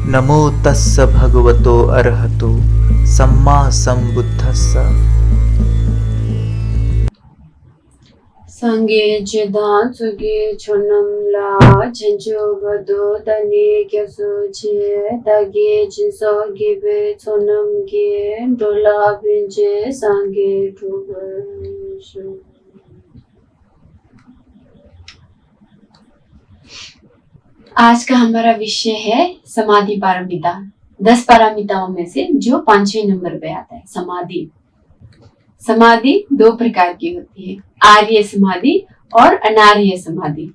नमो तस्स भगवतो अरहतो सम्मा सम्बुद्धस्स। संगे चिदान सुगे छोनम ला झंझो बदो तने क्यों छे तगे जिसो गिबे छोनम के डोला बिंजे संगे डूबे। आज का हमारा विषय है समाधि पारमिता। 10 पारमिताओं में से जो 5वें नंबर पे आता है समाधि। समाधि 2 प्रकार की होती है, आर्य समाधि और अनार्य समाधि।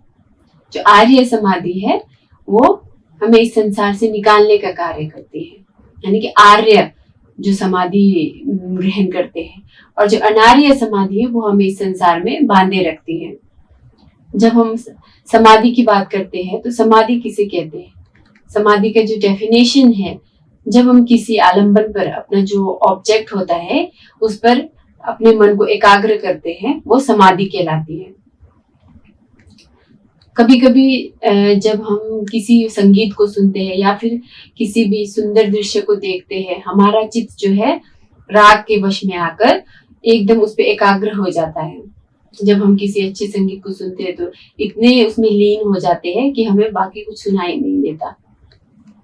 जो आर्य समाधि है वो हमें इस संसार से निकालने का कार्य करती है, यानी कि आर्य जो समाधि ग्रहण करते हैं, और जो अनार्य समाधि है वो हमें इस संसार में बांधे रखती है। जब हम समाधि की बात करते हैं तो समाधि किसे कहते हैं? समाधि का जो डेफिनेशन है, जब हम किसी आलंबन पर अपना जो ऑब्जेक्ट होता है उस पर अपने मन को एकाग्र करते हैं, वो समाधि कहलाती है। कभी कभी जब हम किसी संगीत को सुनते हैं या फिर किसी भी सुंदर दृश्य को देखते हैं, हमारा चित्त जो है राग के वश में आकर एकदम उस पर एकाग्र हो जाता है। जब हम किसी अच्छे संगीत को सुनते हैं तो इतने उसमें लीन हो जाते हैं कि हमें बाकी कुछ सुनाई नहीं देता।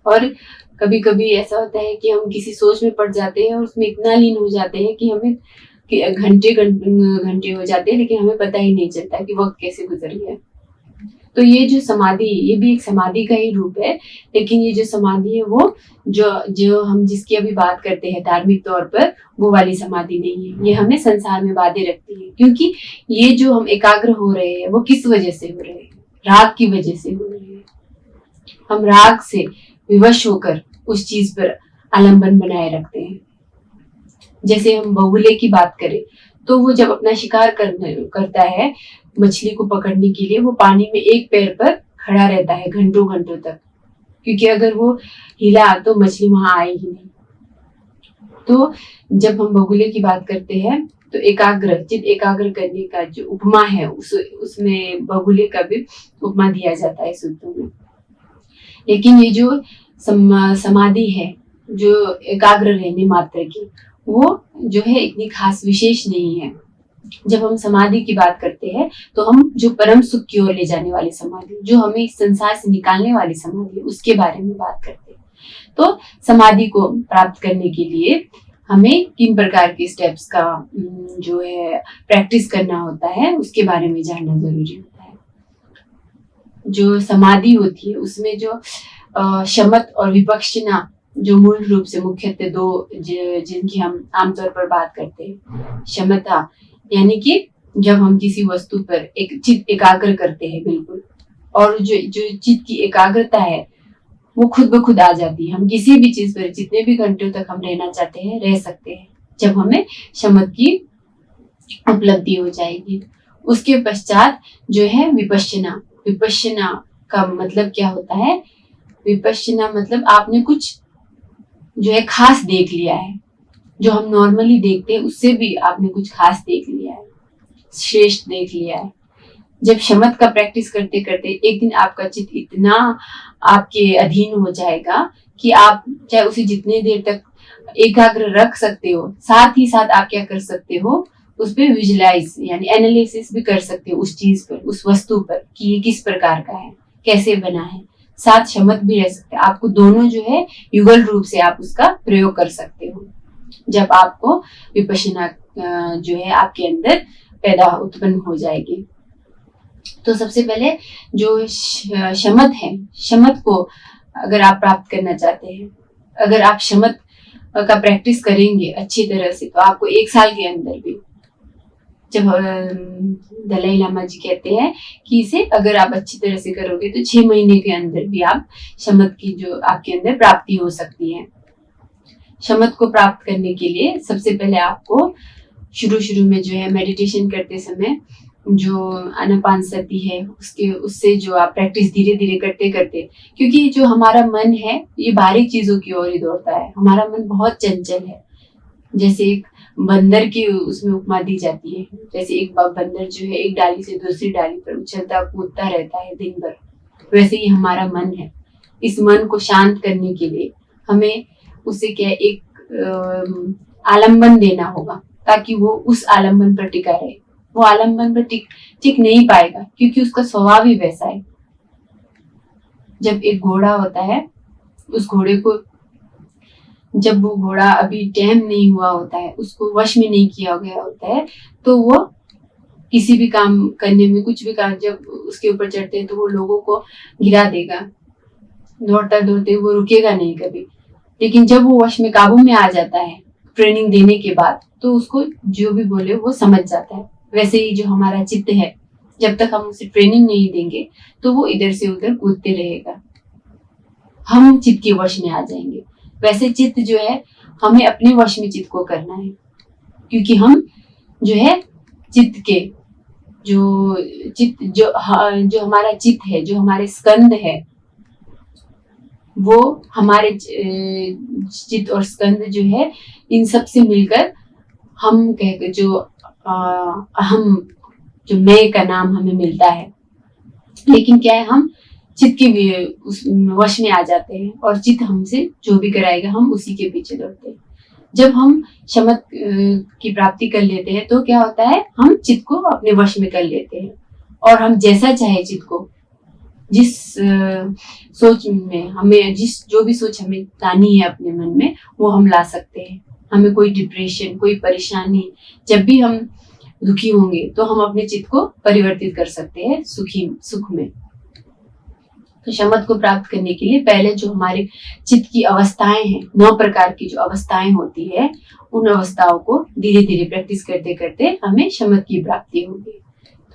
और कभी कभी ऐसा होता है कि हम किसी सोच में पड़ जाते हैं और उसमें इतना लीन हो जाते हैं कि हमें घंटे घंटे हो जाते हैं, लेकिन हमें पता ही नहीं चलता कि वक्त कैसे गुजर गया। तो ये जो समाधि, ये भी एक समाधि का ही रूप है, लेकिन ये जो समाधि है वो जो हम जिसकी अभी बात करते हैं धार्मिक तौर पर, वो वाली समाधि नहीं है। ये हमें संसार में बांधे रखती है, क्योंकि ये जो हम एकाग्र हो रहे हैं वो किस वजह से हो रहे हैं? राग की वजह से हो रहे हैं। हम राग से विवश होकर उस चीज पर आलंबन बनाए रखते हैं। जैसे हम बगुले की बात करें तो वो जब अपना शिकार करता है मछली को पकड़ने के लिए, वो पानी में एक पैर पर खड़ा रहता है घंटों घंटों तक, क्योंकि अगर वो हिला तो मछली वहां आएगी नहीं। तो जब हम बगुले की बात करते हैं तो चित्त एकाग्र करने का जो उपमा है उसमें बगुले का भी उपमा दिया जाता है सूत्रों में। लेकिन ये जो समाधि है, जो एकाग्र रहने मात्र की, वो जो है इतनी खास विशेष नहीं है। जब हम समाधि की बात करते हैं तो हम जो परम सुख की ओर ले जाने वाली समाधि, जो हमें इस संसार से निकालने वाली समाधि, उसके बारे में बात करते हैं। तो समाधि को प्राप्त करने के लिए हमें किन प्रकार के स्टेप्स का जो है प्रैक्टिस करना होता है, उसके बारे में जानना जरूरी होता है। जो समाधि होती है उसमें जो शमत और विपश्यना, जो मूल रूप से मुख्यतः 2 जिनकी हम आमतौर पर बात करते हैं। शमता यानी कि जब हम किसी वस्तु पर एक चित्त एकाग्र करते हैं बिल्कुल, और जो चित्त की एकाग्रता है वो खुद ब खुद आ जाती है। हम किसी भी चीज पर जितने भी घंटों तक हम रहना चाहते हैं रह सकते हैं, जब हमें शमत की उपलब्धि हो जाएगी। उसके पश्चात जो है विपश्यना। विपश्यना का मतलब क्या होता है? विपश्यना मतलब आपने कुछ जो है खास देख लिया है, जो हम नॉर्मली देखते हैं उससे भी आपने कुछ खास देख लिया है, श्रेष्ठ देख लिया है। जब शमत का प्रैक्टिस करते करते एक दिन आपका चित्त इतना आपके अधीन हो जाएगा कि आप चाहे उसे जितने देर तक एकाग्र रख सकते हो, साथ ही साथ आप क्या कर सकते हो, उस पर विजुलाइज यानी एनालिसिस भी कर सकते हो उस चीज पर, उस वस्तु पर, कि ये किस प्रकार का है, कैसे बना है। साथ शमत भी रह सकते हैं। आपको दोनों जो है युगल रूप से आप उसका प्रयोग कर सकते हो जब आपको विपश्यना जो है आपके अंदर उत्पन्न हो जाएगी। तो सबसे पहले जो शमत है, शमत को अगर आप प्राप्त करना चाहते हैं, अगर आप शमत का प्रैक्टिस करेंगे अच्छी तरह से, तो आपको 1 साल के अंदर भी, जब दलाई लामा जी कहते हैं कि इसे अगर आप अच्छी तरह से करोगे तो 6 महीने के अंदर भी आप शमत की जो आपके अंदर प्राप्ति हो सकती है। शमत को प्राप्त करने के लिए सबसे पहले आपको शुरू में जो है मेडिटेशन करते समय जो आनापानसति है उससे जो आप प्रैक्टिस धीरे धीरे करते करते, क्योंकि जो हमारा मन है ये बारीक चीजों की ओर ही दौड़ता है। हमारा मन बहुत चंचल है। जैसे एक बंदर की उसमें उपमा दी जाती है, जैसे एक बंदर जो है एक डाली से दूसरी डाली पर उछलता कूदता रहता है दिन भर, वैसे ही हमारा मन है। इस मन को शांत करने के लिए हमें उसे क्या एक आलम्बन देना होगा, ताकि वो उस आलम्बन पर टिका रहे। वो आलम्बन पर टिक नहीं पाएगा, क्योंकि उसका स्वभाव ही वैसा है। जब एक घोड़ा होता है, उस घोड़े को जब वो घोड़ा अभी टैम नहीं हुआ होता है, उसको वश में नहीं किया गया होता है, तो वो किसी भी काम करने में, कुछ भी काम जब उसके ऊपर चढ़ते हैं तो वो लोगों को गिरा देगा। दौड़ता दौड़ते वो रुकेगा नहीं कभी। लेकिन जब वो वश में, काबू में आ जाता है ट्रेनिंग देने के बाद, तो उसको जो भी बोले वो समझ जाता है। वैसे ही जो हमारा चित्त है, जब तक हम उसे ट्रेनिंग नहीं देंगे तो वो इधर से उधर कूदते रहेगा, हम चित्त के वश में आ जाएंगे। वैसे चित्त जो है, हमें अपने वश में चित्त को करना है, क्योंकि हम जो है चित्त के जो हमारा चित्त है, जो हमारे स्कंद है, वो हमारे चित्त और स्कंद जो है, इन सब से मिलकर हम कह जो अहम, जो मैं का नाम हमें मिलता है। लेकिन क्या है, हम चित्त के उस वश में आ जाते हैं और चित्त हमसे जो भी कराएगा हम उसी के पीछे दौड़ते हैं। जब हम शमत की प्राप्ति कर लेते हैं तो क्या होता है, हम चित्त को अपने वश में कर लेते हैं और हम जैसा चाहे चित्त को, जिस सोच में हमें, जो भी सोच हमें लानी है अपने मन में, वो हम ला सकते हैं। हमें कोई डिप्रेशन, कोई परेशानी, जब भी हम दुखी होंगे तो हम अपने चित्त को परिवर्तित कर सकते हैं सुख में। तो शमत को प्राप्त करने के लिए पहले जो हमारे चित्त की अवस्थाएं हैं, 9 प्रकार की जो अवस्थाएं होती है, उन अवस्थाओं को धीरे धीरे प्रैक्टिस करते करते हमें शमत की प्राप्ति होगी।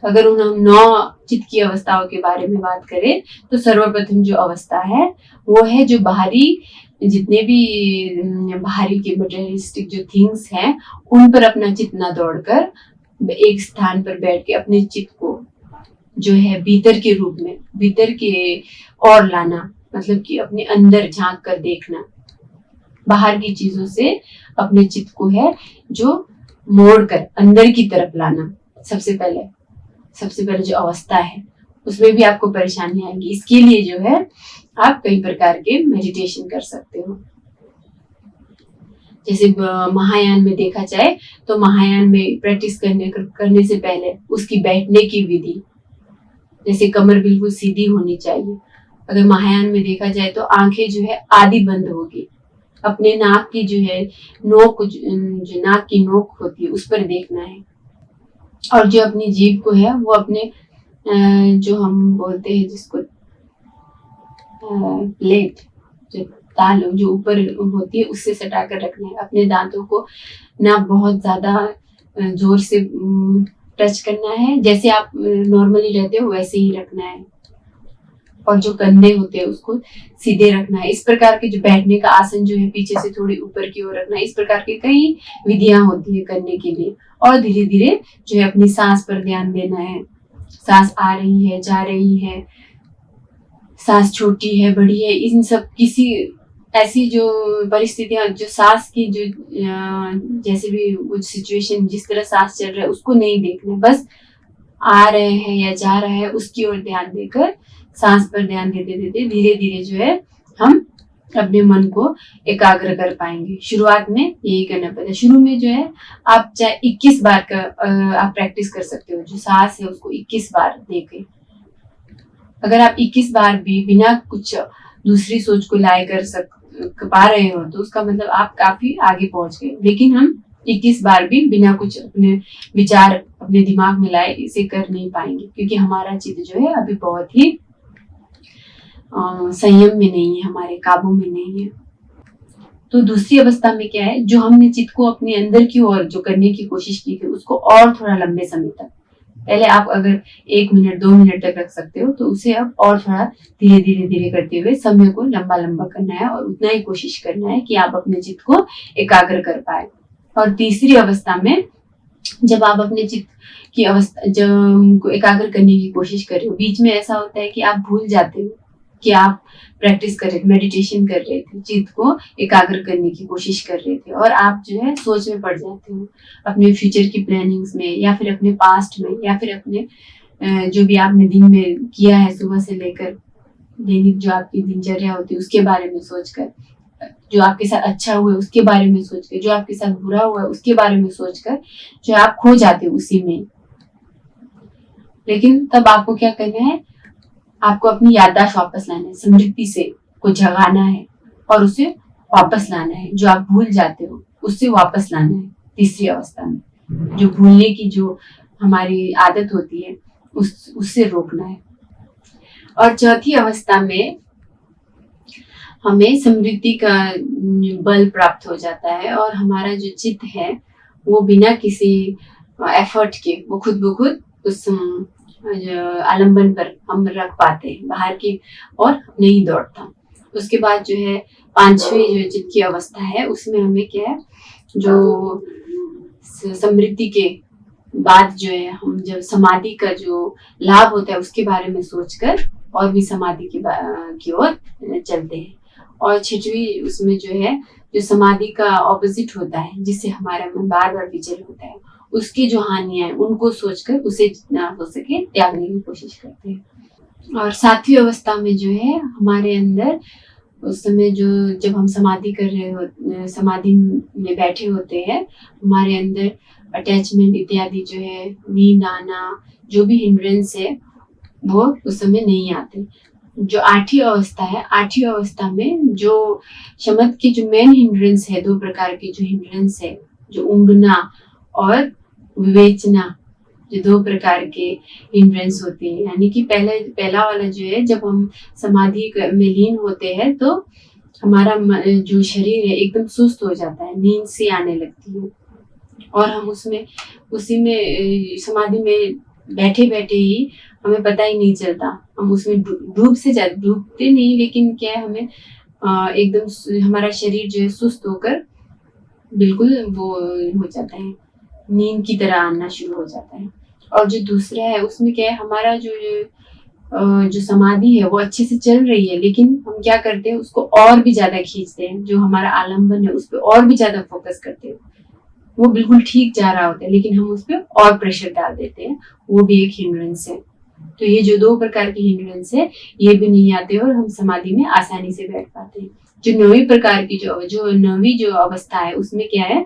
तो अगर हम 9 चित्त की अवस्थाओं के बारे में बात करें, तो सर्वप्रथम जो अवस्था है वो है जो बाहरी, जितने भी बाहरी के मटेरियलिस्टिक जो थिंग्स हैं, उन पर अपना चित्त ना दौड़कर एक स्थान पर बैठ के अपने चित्त को जो है भीतर के रूप में, भीतर के और लाना, मतलब कि अपने अंदर झांक कर देखना, बाहर की चीजों से अपने चित्त को है जो मोड़ कर अंदर की तरफ लाना। सबसे पहले जो अवस्था है, उसमें भी आपको परेशानी आएगी। इसके लिए जो है आप कई प्रकार के मेडिटेशन कर सकते हो। जैसे महायान में देखा जाए तो महायान में प्रैक्टिस करने से पहले उसकी बैठने की विधि, जैसे कमर बिल्कुल सीधी होनी चाहिए। अगर महायान में देखा जाए तो आंखें जो है आधी बंद होगी, अपने नाक की जो है नोक, जो नाक की नोक होती है उस पर देखना है, और जो अपनी जीभ को है वो अपने जो हम बोलते हैं जिसको प्लेट, जो ताल जो ऊपर होती है उससे सटा कर रखना है। अपने दांतों को ना बहुत ज्यादा जोर से टच करना है, जैसे आप नॉर्मली रहते हो वैसे ही रखना है, और जो कंधे होते हैं उसको सीधे रखना है। इस प्रकार के जो बैठने का आसन जो है पीछे से थोड़ी ऊपर की ओर रखना है। इस प्रकार की कई विधियां होती है करने के लिए, और धीरे धीरे जो है अपनी सांस पर ध्यान देना है। सांस आ रही है, जा रही है, सांस छोटी है, बड़ी है, इन सब किसी ऐसी जो परिस्थितियां, जो सांस की जो जैसे भी कुछ सिचुएशन, जिस तरह सांस चल रहा है उसको नहीं देखना, बस आ रहे हैं या जा रहा है उसकी ओर ध्यान देकर, सांस पर ध्यान देते देते धीरे धीरे जो है हम अपने मन को एकाग्र कर पाएंगे। शुरुआत में यही करना पड़ता है। शुरू में जो है आप चाहे 21 बार का आप प्रैक्टिस कर सकते हो, जो सांस है उसको 21 बार देके। अगर आप 21 बार भी बिना कुछ दूसरी सोच को लाए कर पा रहे हो तो उसका मतलब आप काफी आगे पहुंच गए। लेकिन हम 21 बार भी बिना कुछ अपने विचार अपने दिमाग में लाए इसे कर नहीं पाएंगे, क्योंकि हमारा चित्त जो है अभी बहुत ही संयम में नहीं है, हमारे काबू में नहीं है। तो दूसरी अवस्था में क्या है, जो हमने चित्त को अपने अंदर की ओर जो करने की कोशिश की थी उसको और थोड़ा लंबे समय तक, पहले आप अगर 1 मिनट 2 मिनट तक रख सकते हो तो उसे अब और थोड़ा धीरे धीरे करते हुए समय को लंबा लंबा करना है, और उतना ही कोशिश करना है कि आप अपने चित्त को एकाग्र कर पाए। और तीसरी अवस्था में जब आप अपने चित्त की अवस्था जब एकाग्र करने की कोशिश कर रहे हो, बीच में ऐसा होता है कि आप भूल जाते हो कि आप प्रैक्टिस कर रहे थे, मेडिटेशन कर रहे थे, चित्त को एकाग्र करने की कोशिश कर रहे थे, और आप जो है सोच में पड़ जाते हो अपने फ्यूचर की प्लानिंग्स में, या फिर अपने पास्ट में, या फिर अपने जो भी आपने दिन में किया है सुबह से लेकर दैनिक जो आपकी दिनचर्या होती है उसके बारे में सोचकर, जो आपके साथ अच्छा हुआ है उसके बारे में सोचकर, जो आपके साथ बुरा हुआ है उसके बारे में सोचकर जो आप खो जाते हो उसी में। लेकिन तब आपको क्या करना है, आपको अपनी याददाश्त वापस लाना है, स्मृति से को जगाना है और उसे वापस लाना है। जो आप भूल जाते हो उससे वापस लाना है तीसरी अवस्था में। जो भूलने की जो हमारी आदत होती है उससे रोकना है। और चौथी अवस्था में हमें स्मृति का बल प्राप्त हो जाता है और हमारा जो चित्त है वो बिना किसी एफर्ट के वो खुद ब खुद उस आलंबन पर हम रख पाते हैं, बाहर की और नहीं दौड़ता। उसके बाद जो है पांचवी जो चित्त की अवस्था है उसमें हमें क्या है, जो स्मृति के बाद जो है हम जब समाधि का जो लाभ होता है उसके बारे में सोचकर और भी समाधि की ओर चलते हैं। और छठवीं उसमें जो है जो समाधि का ऑपोजिट होता है जिससे हमारा मन बार बार विचल होता है, उसकी जो हानियां हैं उनको सोचकर उसे जितना हो सके त्यागने की कोशिश करते हैं। और सातवीं अवस्था में जो है हमारे अंदर उस समय जो जब हम समाधि कर रहे हो समाधि में बैठे होते हैं, हमारे अंदर अटैचमेंट इत्यादि जो है, नींद आना, जो भी हिंड्रेंस है वो उस समय नहीं आते। जो आठवीं अवस्था है, आठवीं अवस्था में जो शमत की जो मेन हिंड्रेंस है, दो प्रकार की जो हिंड्रेंस है, जो उंगना और विवेचना, जो दो प्रकार के हिंड्रेंस होते हैं। यानी कि पहला वाला जो है जब हम समाधि में लीन होते हैं तो हमारा जो शरीर है एकदम सुस्त हो जाता है, नींद सी आने लगती है और हम उसी में समाधि में बैठे बैठे ही हमें पता ही नहीं चलता, हम उसमें डूबते नहीं, लेकिन क्या है हमें एकदम हमारा शरीर जो है सुस्त होकर बिल्कुल वो हो जाता है, नींद की तरह आना शुरू हो जाता है। और जो दूसरा है उसमें क्या है, हमारा जो समाधि है वो अच्छे से चल रही है, लेकिन हम क्या करते हैं उसको और भी ज्यादा खींचते हैं, जो हमारा आलम्बन है उस पर और भी ज्यादा फोकस करते हैं। वो बिल्कुल ठीक जा रहा होता है लेकिन हम उस पर और प्रेशर डाल देते हैं, वो भी एक हिंड्रेंस है। तो ये जो दो प्रकार की हिंड्रेंस है ये भी नहीं आते और हम समाधि में आसानी से बैठ पाते हैं। जो नौवीं प्रकार की जो नौवीं जो अवस्था है उसमें क्या है,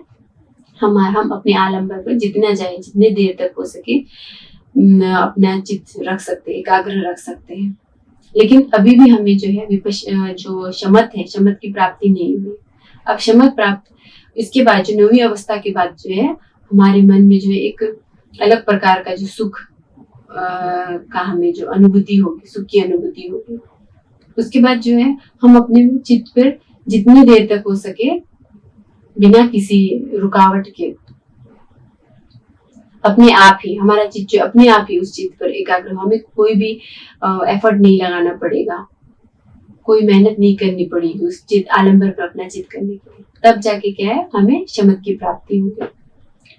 हम अपने आलम्बन पर जितना जाए जितने देर तक हो सके अपना चित्त रख सकते हैं, एकाग्र रख सकते हैं। लेकिन अभी भी हमें जो है जो शमत है, शमत की प्राप्ति नहीं हुई। अब शमत प्राप्त इसके बाद जो नौवीं अवस्था के बाद जो है हमारे मन में जो है एक अलग प्रकार का जो सुख का हमें जो अनुभूति होगी, सुख की अनुभूति होगी। उसके बाद जो है हम अपने चित्त पर जितनी देर तक हो सके बिना किसी रुकावट के अपने आप ही हमारा चित्त जो अपने आप ही उस चित्त पर एकाग्र, हमें कोई भी एफर्ट नहीं लगाना पड़ेगा, कोई मेहनत नहीं करनी पड़ेगी उस चित्त आलम्बर पर अपना चित्त करने के लिए, तब जाके क्या है हमें शमत की प्राप्ति होगी।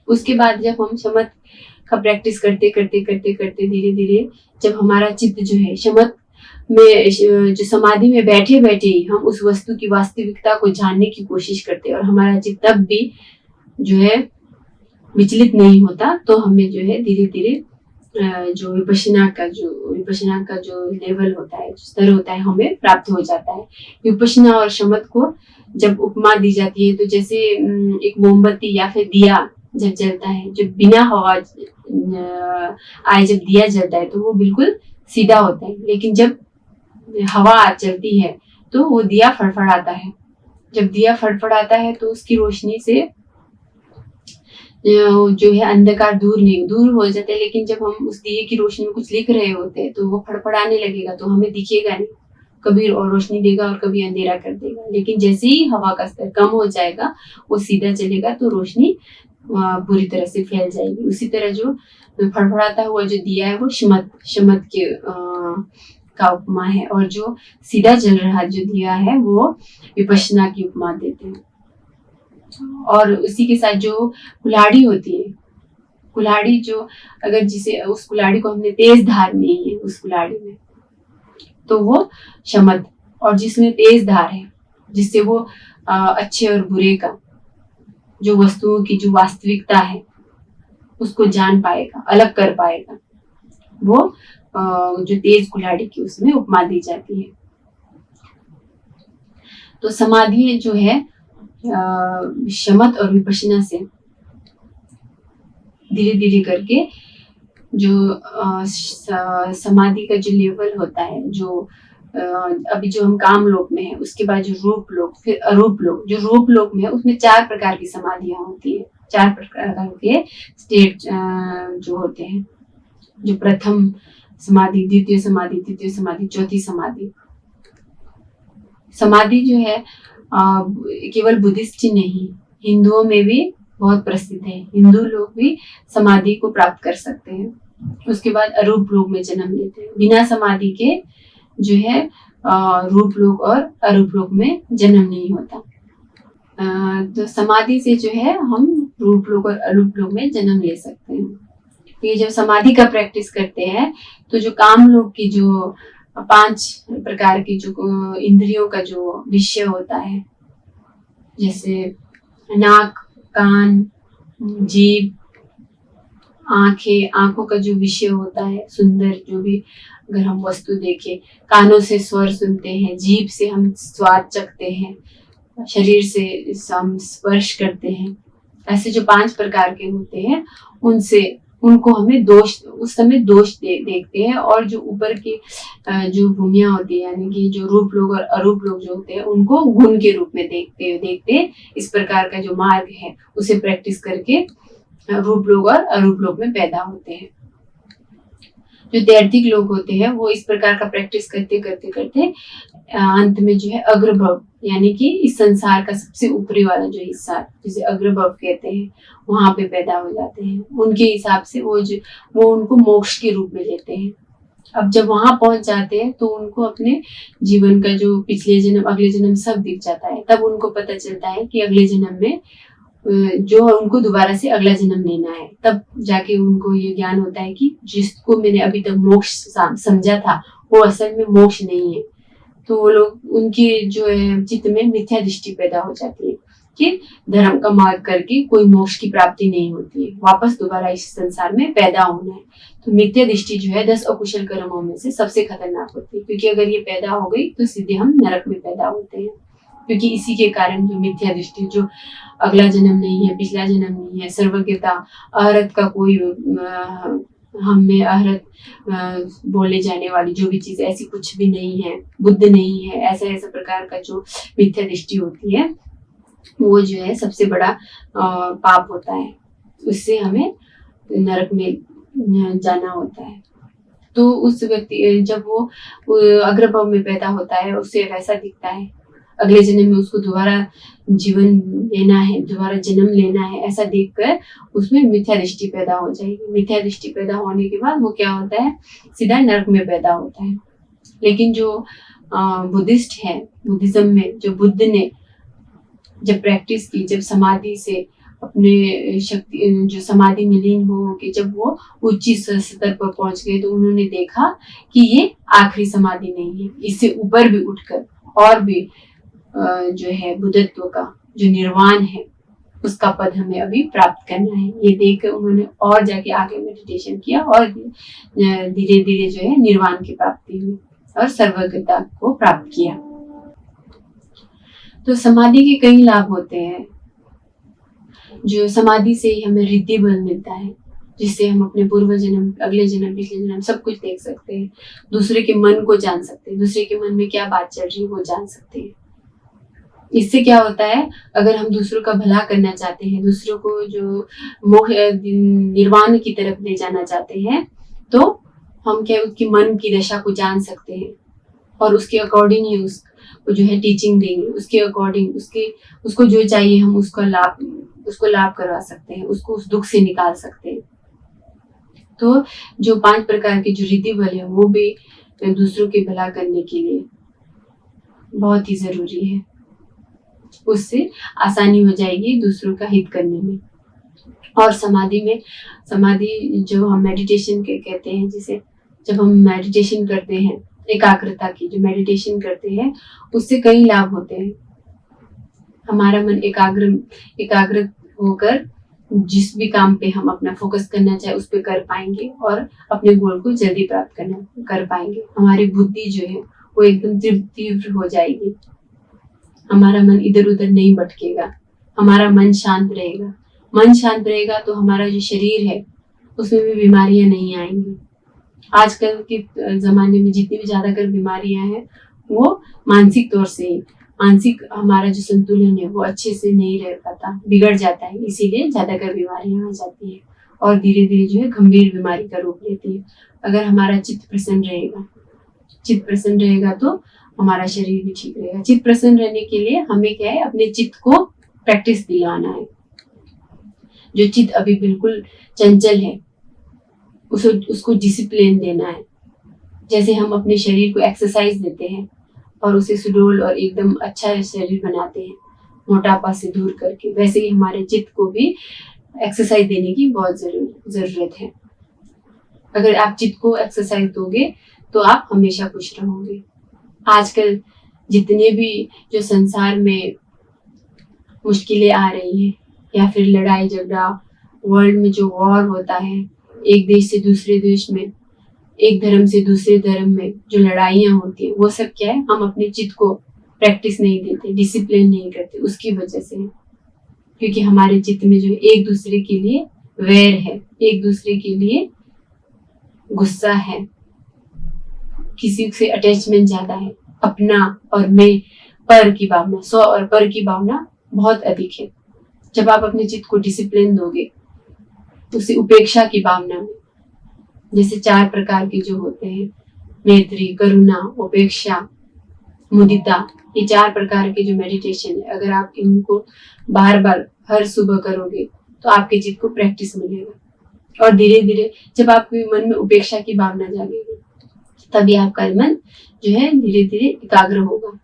उसके बाद जब हम शमत का प्रैक्टिस करते धीरे धीरे जब हमारा चित्त जो है शमत में जो समाधि में बैठे बैठे ही हम उस वस्तु की वास्तविकता को जानने की कोशिश करते हैं और हमारा चित्त तब भी जो है विचलित नहीं होता, तो हमें जो है धीरे धीरे जो विपश्यना का जो लेवल होता है, जो स्तर होता है, हमें प्राप्त हो जाता है। विपश्यना और शमत को जब उपमा दी जाती है तो जैसे एक मोमबत्ती या फिर दिया जब जलता है, जब बिना हवा आए जब दिया जलता है तो वो बिल्कुल सीधा होता है, लेकिन जब हवा चलती है तो वो दिया फड़फड़ाता है। जब दिया फड़फड़ाता है तो उसकी रोशनी से जो है अंधकार दूर हो जाता है, लेकिन जब हम उस दिए की रोशनी में कुछ लिख रहे होते हैं तो वो फड़फड़ाने लगेगा, तो हमें दिखेगा नहीं, कभी और रोशनी देगा और कभी अंधेरा कर देगा। लेकिन जैसे ही हवा का स्तर कम हो जाएगा, वो सीधा चलेगा तो रोशनी पूरी तरह से फैल जाएगी। उसी तरह जो फड़फड़ाता हुआ जो दिया है वो शमत के का उपमा है, और जो सीधा जल रहा जो दिया है वो विपश्यना की उपमा देते हैं। और उसी के साथ जो कुल्हाड़ी होती है, कुल्हाड़ी जो अगर जिसे उस कुल्हाड़ी को हमने तेज धार नहीं है उस कुल्हाड़ी में, तो वो शमत, और जिसमें तेज धार है जिससे वो अच्छे और बुरे का जो वस्तुओं की जो वास्तविकता है उसको जान पाएगा, अलग कर पाएगा, वो जो तेज कुल्हाड़ी की उसमें उपमा दी जाती है। तो समाधि जो है शमत और विपश्यना से धीरे धीरे करके जो समाधि का जो लेवल होता है, जो अभी जो हम काम लोक में है, उसके बाद जो रूप लोक, फिर अरूप लोक। जो रूप लोक में है उसमें 4 प्रकार की समाधियां होती है, 4 प्रकार के स्टेट जो होते हैं। जो प्रथम समाधि, द्वितीय समाधि, तृतीय समाधि, चौथी समाधि। समाधि जो है केवल बुद्धिस्ट ही नहीं, हिंदुओं में भी बहुत प्रसिद्ध है। हिंदू लोग भी समाधि को प्राप्त कर सकते हैं। उसके बाद अरूप लोक में जन्म लेते हैं। बिना समाधि के जो है रूप लोक और अरूप लोक में जन्म नहीं होता। तो समाधि से जो है हम रूप लोक और अरूप लोक में जन्म ले सकते हैं। ये जब समाधि का प्रैक्टिस करते हैं तो जो काम लोक की जो 5 प्रकार की जो इंद्रियों का जो विषय होता है, जैसे नाक, कान, जीभ, आंखें, आंखों का जो विषय होता है, सुंदर जो भी अगर हम वस्तु देखें, कानों से स्वर सुनते हैं, जीभ से हम स्वाद चखते हैं, शरीर से हम स्पर्श करते हैं। ऐसे जो 5 प्रकार के होते हैं उनसे उनको हमें दोष, उस समय दोष देखते हैं। और जो ऊपर की जो भूमियां होती है, यानी कि जो रूप लोग और अरूप लोग जो होते हैं, उनको गुण के रूप में देखते इस प्रकार का जो मार्ग है उसे प्रैक्टिस करके रूप लोग और अरूप लोग में पैदा होते हैं। जो दैर्थिक लोग होते हैं वो इस प्रकार का प्रैक्टिस करते करते करते अंत में जो है अग्रभव, यानी कि इस संसार का सबसे ऊपरी वाला जो हिस्सा, जिसे अग्रभव कहते हैं, वहां पे पैदा हो जाते हैं। उनके हिसाब से वो उनको मोक्ष के रूप में लेते हैं। अब जब वहां पहुंच जाते हैं तो उनको अपने जीवन का जो पिछले जन्म, अगले जन्म सब दिख जाता है। तब उनको पता चलता है कि अगले जन्म में जो उनको दोबारा से अगला जन्म लेना है। तब जाके उनको ये ज्ञान होता है कि जिसको मैंने अभी तक मोक्ष समझा था वो असल में मोक्ष नहीं है। तो वो लोग, उनकी जो है चित्त में मिथ्या दृष्टि पैदा हो जाती है कि धर्म का मार्ग करके कोई मोक्ष की प्राप्ति नहीं होती है, वापस दोबारा इस संसार में पैदा होना है। तो मिथ्या दृष्टि जो है 10 अकुशल कर्मों में से सबसे खतरनाक होती है, क्योंकि अगर ये पैदा हो गई तो सीधे हम नरक में पैदा होते हैं। क्योंकि इसी के कारण जो मिथ्या दृष्टि, जो अगला जन्म नहीं है, पिछला जन्म नहीं है, सर्वज्ञता, अहरत का कोई हम में अहरत बोले जाने वाली जो भी चीज, ऐसी कुछ भी नहीं है, बुद्ध नहीं है, ऐसा प्रकार का जो मिथ्या दृष्टि होती है, वो जो है सबसे बड़ा पाप होता है। उससे हमें नरक में जाना होता है। तो उस व्यक्ति जब वो अग्रभव में पैदा होता है, उसे वैसा दिखता है, अगले जन्म में उसको दोबारा जीवन लेना है, दोबारा जन्म लेना है, ऐसा देखकर उसमें मिथ्या दृष्टि पैदा हो जाएगी। मिथ्या दृष्टि पैदा होने के बाद वो क्या होता है, सीधा नरक में पैदा होता है। लेकिन जो बुद्धिस्ट है, बुद्धिज्म में जो बुद्ध ने जब प्रैक्टिस की, जब समाधि से अपने शक्ति, जो समाधि में लीन हो के जब वो उच्च स्तर पर पहुंच गए, तो उन्होंने देखा कि ये आखिरी समाधि नहीं है, इससे ऊपर भी उठकर और भी जो है बुद्धत्व का जो निर्वाण है उसका पद हमें अभी प्राप्त करना है। ये देखकर उन्होंने और जाके आगे मेडिटेशन किया और धीरे धीरे जो है निर्वाण की प्राप्ति हुई और सर्वज्ञता को प्राप्त किया। तो समाधि के कई लाभ होते हैं। जो समाधि से ही हमें रिद्धि बल मिलता है, जिससे हम अपने पूर्व जन्म, अगले जन्म, पिछले जन्म सब कुछ देख सकते हैं, दूसरे के मन को जान सकते हैं, दूसरे के मन में क्या बात चल रही है वो जान सकते हैं। इससे क्या होता है, अगर हम दूसरों का भला करना चाहते हैं, दूसरों को जो निर्वाण की तरफ ले जाना चाहते हैं, तो हम क्या उसकी मन की दशा को जान सकते हैं और उसके अकॉर्डिंग ही उसको जो है टीचिंग देंगे, उसके अकॉर्डिंग उसको जो चाहिए हम उसको लाभ करवा सकते हैं, उसको उस दुख से निकाल सकते हैं। तो जो 5 प्रकार के जो रिद्धि बल है वो भी दूसरों के भला करने के लिए बहुत ही जरूरी है। उससे आसानी हो जाएगी दूसरों का हित करने में। और समाधि जो हम मेडिटेशन के कहते हैं, जिसे जब हम मेडिटेशन करते हैं, एकाग्रता की जो मेडिटेशन करते हैं, उससे कई लाभ होते हैं। हमारा मन एकाग्र होकर जिस भी काम पे हम अपना फोकस करना चाहे उस पे कर पाएंगे और अपने गोल को जल्दी प्राप्त कर पाएंगे। हमारी बुद्धि जो है वो एकदम तीव्र हो जाएगी। हमारा मन इधर उधर नहीं भटकेगा, हमारा मन शांत रहेगा। मन शांत रहेगा तो हमारा जो शरीर है उसमें भी बीमारियां नहीं आएंगी। आजकल के जमाने में जितनी भी ज्यादातर बीमारियां हैं वो मानसिक तौर से ही, मानसिक हमारा जो संतुलन है वो अच्छे से नहीं रह पाता, बिगड़ जाता है, इसीलिए ज्यादातर बीमारियां आ जाती है और धीरे धीरे जो है गंभीर बीमारी का रूप लेती है। अगर हमारा चित्त प्रसन्न रहेगा, चित्त प्रसन्न रहेगा तो हमारा शरीर भी ठीक रहेगा। चित्त प्रसन्न रहने के लिए हमें क्या है, अपने चित्त को प्रैक्टिस दिलाना है। जो चित्त अभी बिल्कुल चंचल है उसको डिसिप्लिन देना है। जैसे हम अपने शरीर को एक्सरसाइज देते हैं और उसे सुडौल और एकदम अच्छा शरीर बनाते हैं मोटापा से दूर करके, वैसे ही हमारे चित्त को भी एक्सरसाइज देने की बहुत जरूरत है। अगर आप चित्त को एक्सरसाइज दोगे तो आप हमेशा खुश रहोगे। आजकल जितने भी जो संसार में मुश्किलें आ रही हैं या फिर लड़ाई झगड़ा, वर्ल्ड में जो वॉर होता है, एक देश से दूसरे देश में, एक धर्म से दूसरे धर्म में जो लड़ाइयाँ होती है, वो सब क्या है, हम अपने चित्त को प्रैक्टिस नहीं देते, डिसिप्लिन नहीं करते, उसकी वजह से। क्योंकि हमारे चित्त में जो एक दूसरे के लिए वैर है, एक दूसरे के लिए गुस्सा है, किसी से अटैचमेंट ज्यादा है, अपना और मैं, पर की भावना, स्व और पर की भावना बहुत अधिक है। जब आप अपने चित्त को डिसिप्लिन दोगे उसे उपेक्षा की भावना में, जैसे 4 प्रकार के जो होते हैं, मैत्री, करुणा, उपेक्षा, मुदिता, ये 4 प्रकार के जो मेडिटेशन है, अगर आप इनको बार बार हर सुबह करोगे तो आपके चित्त को प्रैक्टिस मिलेगा। और धीरे धीरे जब आपके मन में उपेक्षा की भावना जागेगी तभी आपका मन जो है धीरे धीरे एकाग्र होगा।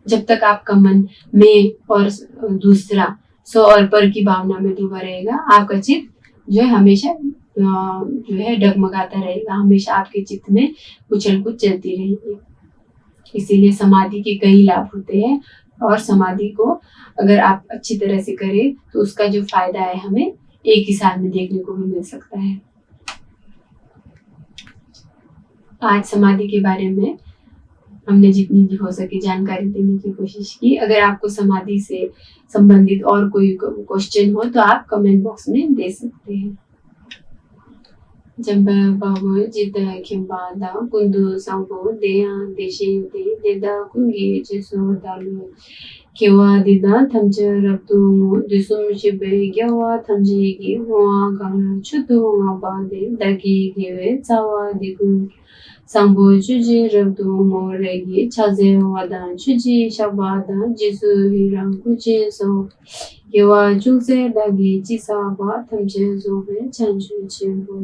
जब तक आपका मन मैं और दूसरा, स्व और पर की भावना में डूबा रहेगा, आपका चित्त जो है हमेशा जो है डगमगाता रहेगा, हमेशा आपके चित्त में उछल कूद चलती रहेगी। इसीलिए समाधि के कई लाभ होते हैं और समाधि को अगर आप अच्छी तरह से करें तो उसका जो फायदा है हमें एक ही साल में देखने को भी मिल सकता है। आज समाधि के बारे में हमने जितनी भी हो सके जानकारी देने की कोशिश की। अगर आपको समाधि से संबंधित और कोई क्वेश्चन हो तो आप कमेंट बॉक्स में दे सकते हैं। जब बाबू जिद खिम्बादा कुंदु सांगो देया देशे दे देदा कुंगी जेसो दालु केवा दिदा थमच रब्दु दिसुम शिबे गेवा थमजीगी हुआ गाना छुदु बादे दगी गेवे चावा दिगु सांबो जुजी रब्दु मोरेगी छाजे वादा जुजी शबादा जिसु हिरंग कुजे सो केवा जुसे दगी जिसा बा थमजे जोबे चंजु चिबु